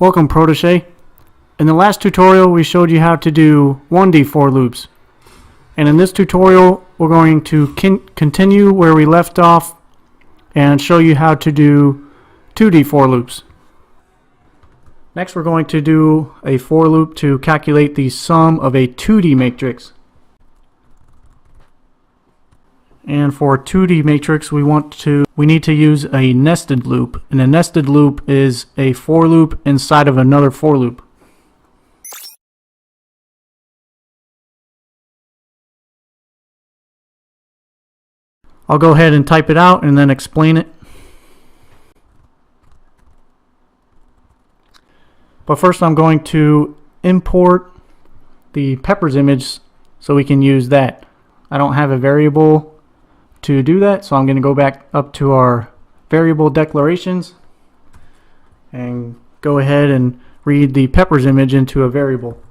Welcome, Protege. In the last tutorial we showed you how to do 1D for loops, and in this tutorial we're going to continue where we left off and show you how to do 2D for loops. Next we're going to do a for loop to calculate the sum of a 2D matrix. And for a 2D matrix we need to use a nested loop, and a nested loop is a for loop inside of another for loop. I'll go ahead and type it out and then explain it. But first I'm going to import the peppers image so we can use that. I don't have a variable to do that, so I'm going to go back up to our variable declarations and go ahead and read the peppers image into a variable.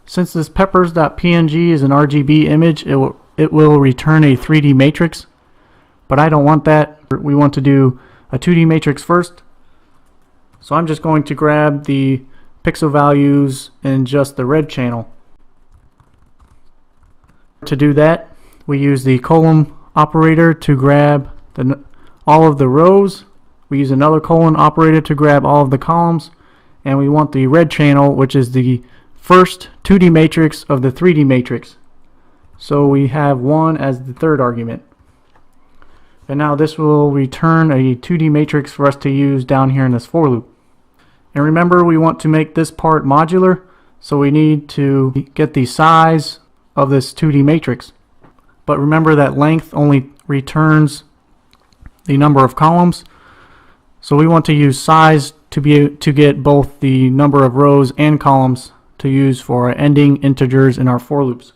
Since this peppers.png is an RGB image, it will return a 3D matrix, but I don't want that. We want to do a 2D matrix first. So I'm just going to grab the pixel values in just the red channel. To do that, we use the colon operator to grab all of the rows. We use another colon operator to grab all of the columns, and we want the red channel, which is the first 2D matrix of the 3D matrix. So we have 1 as the third argument. And now this will return a 2D matrix for us to use down here in this for loop. And remember, we want to make this part modular, so we need to get the size of this 2D matrix. But remember that length only returns the number of columns, so we want to use size to get both the number of rows and columns to use for our ending integers in our for loops.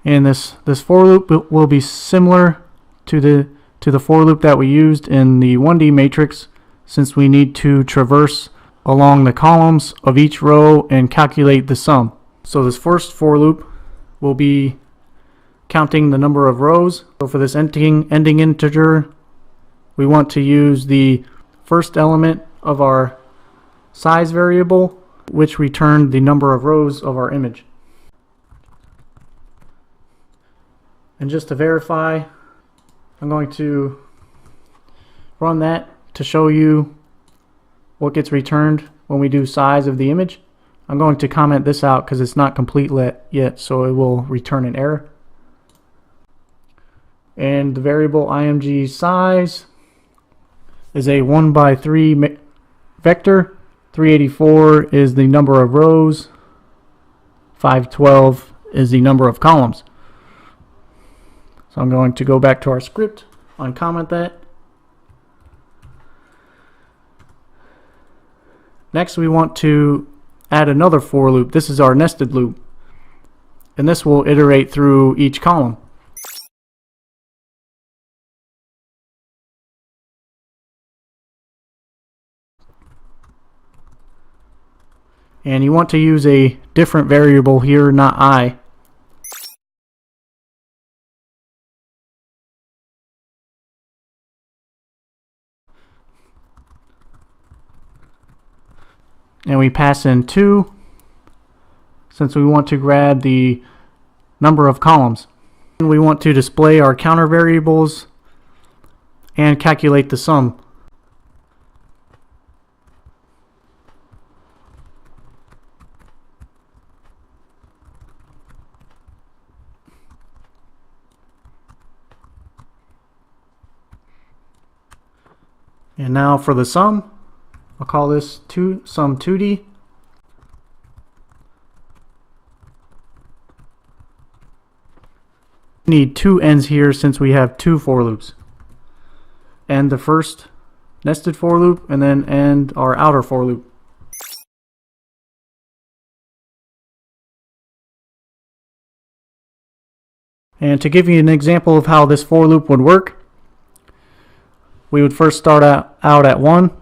And this for loop will be similar to the for loop that we used in the 1D matrix, since we need to traverse along the columns of each row and calculate the sum. So this first for loop will be counting the number of rows. So for this ending integer, we want to use the first element of our size variable, which returned the number of rows of our image. And just to verify, I'm going to run that to show you what gets returned when we do size of the image. I'm going to comment this out because it's not complete yet, so it will return an error. And the variable img size is a 1×3 vector. 384 is the number of rows. 512 is the number of columns. So I'm going to go back to our script, uncomment that. Next we want to add another for loop. This is our nested loop, and this will iterate through each column. And you want to use a different variable here, not I. And we pass in 2 since we want to grab the number of columns. And we want to display our counter variables and calculate the sum. And now for the sum, I'll call this sum 2D. We need 2 ends here since we have 2 for loops. End the first nested for loop and then end our outer for loop. And to give you an example of how this for loop would work, we would first start out at 1.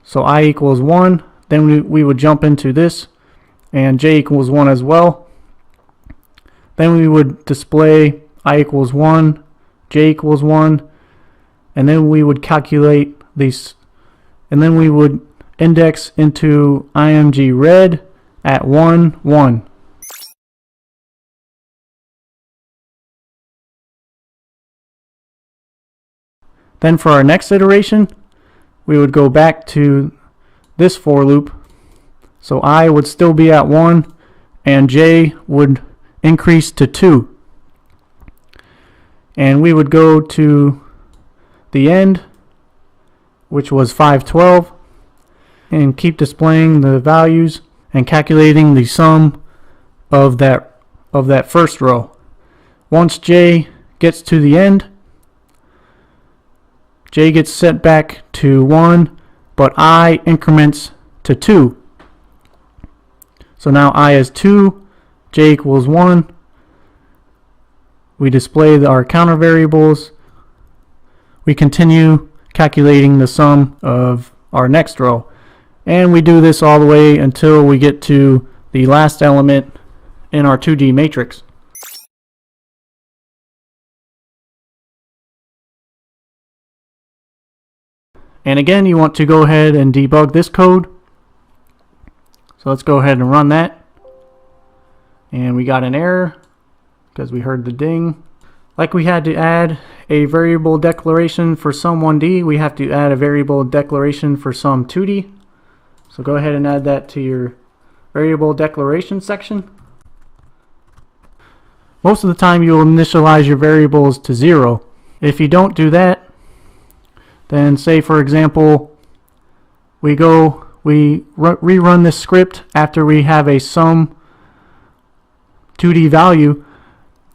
So I equals 1. Then we would jump into this, and j equals 1 as well. Then we would display I equals 1, j equals 1, and then we would calculate these, and then we would index into img red at 1, 1. Then for our next iteration, we would go back to this for loop. So I would still be at 1, and j would increase to 2. And we would go to the end, which was 512, and keep displaying the values and calculating the sum of that first row. Once j gets to the end, j gets set back to 1, but I increments to 2. So now I is 2, j equals 1. We display our counter variables. We continue calculating the sum of our next row. And we do this all the way until we get to the last element in our 2D matrix. And again, you want to go ahead and debug this code. So let's go ahead and run that. And we got an error because we heard the ding. Like we had to add a variable declaration for sum 1D, we have to add a variable declaration for sum 2D. So go ahead and add that to your variable declaration section. Most of the time you will initialize your variables to 0. If you don't do that, then say for example we rerun this script after we have a sum 2D value,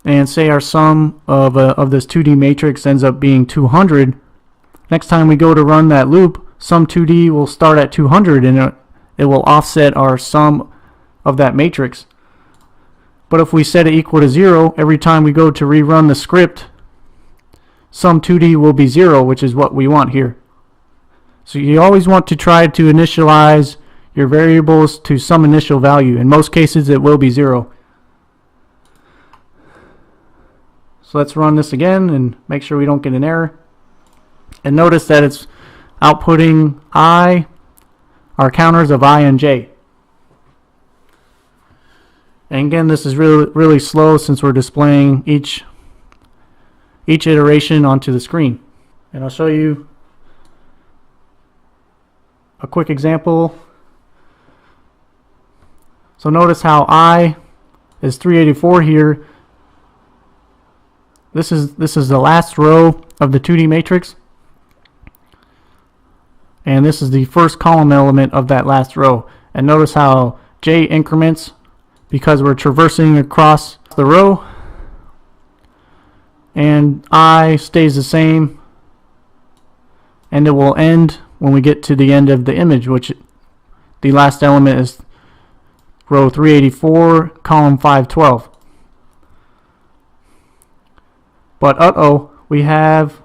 and say our sum of this 2D matrix ends up being 200. Next time we go to run that loop, sum 2D will start at 200 and it will offset our sum of that matrix. But if we set it equal to 0, every time we go to rerun the script, sum 2D will be 0, which is what we want here. So you always want to try to initialize your variables to some initial value. In most cases it will be 0. So let's run this again and make sure we don't get an error. And notice that it's outputting our counters of I and j. And again, this is really slow since we're displaying each iteration onto the screen. And I'll show you a quick example. So notice how I is 384 here. This is the last row of the 2D matrix, and this is the first column element of that last row. And notice how j increments because we're traversing across the row, and I stays the same, and it will end when we get to the end of the image, which the last element is row 384, column 512. But we have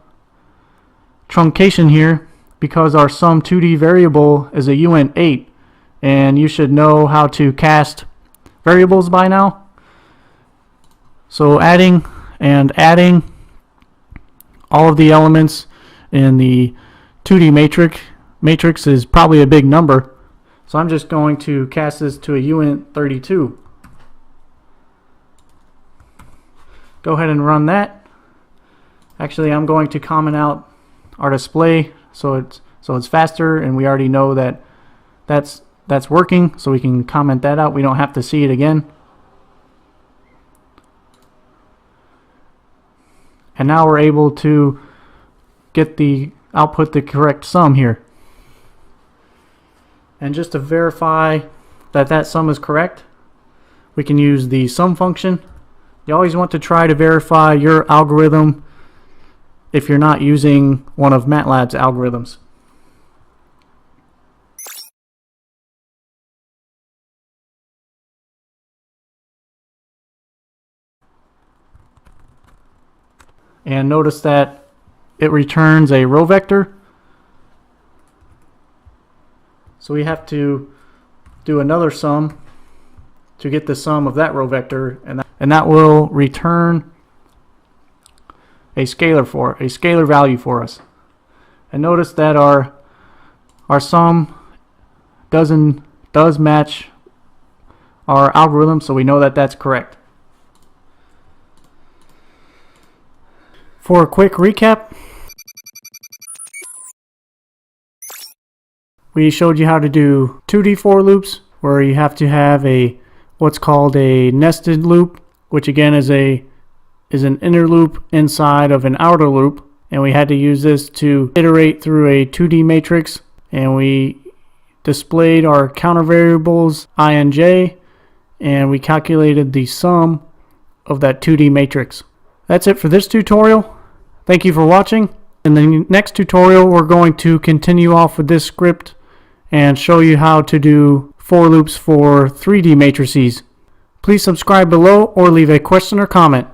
truncation here because our sum 2D variable is a uint8, and you should know how to cast variables by now. So adding all of the elements in the 2D matrix is probably a big number. So I'm just going to cast this to a uint32. Go ahead and run that. Actually, I'm going to comment out our display so it's faster, and we already know that that's working, so we can comment that out. We don't have to see it again. And now we're able to output the correct sum here. And just to verify that sum is correct, we can use the sum function. You always want to try to verify your algorithm if you're not using one of MATLAB's algorithms. And notice that it returns a row vector. So we have to do another sum to get the sum of that row vector, and that will return a scalar value for us. And notice that our sum does match our algorithm, so we know that that's correct. For a quick recap, we showed you how to do 2D for loops, where you have to have what's called a nested loop, which again is an inner loop inside of an outer loop, and we had to use this to iterate through a 2D matrix, and we displayed our counter variables I and j, and we calculated the sum of that 2D matrix. That's it for this tutorial. Thank you for watching. In the next tutorial, we're going to continue off with this script and show you how to do for loops for 3D matrices. Please subscribe below or leave a question or comment.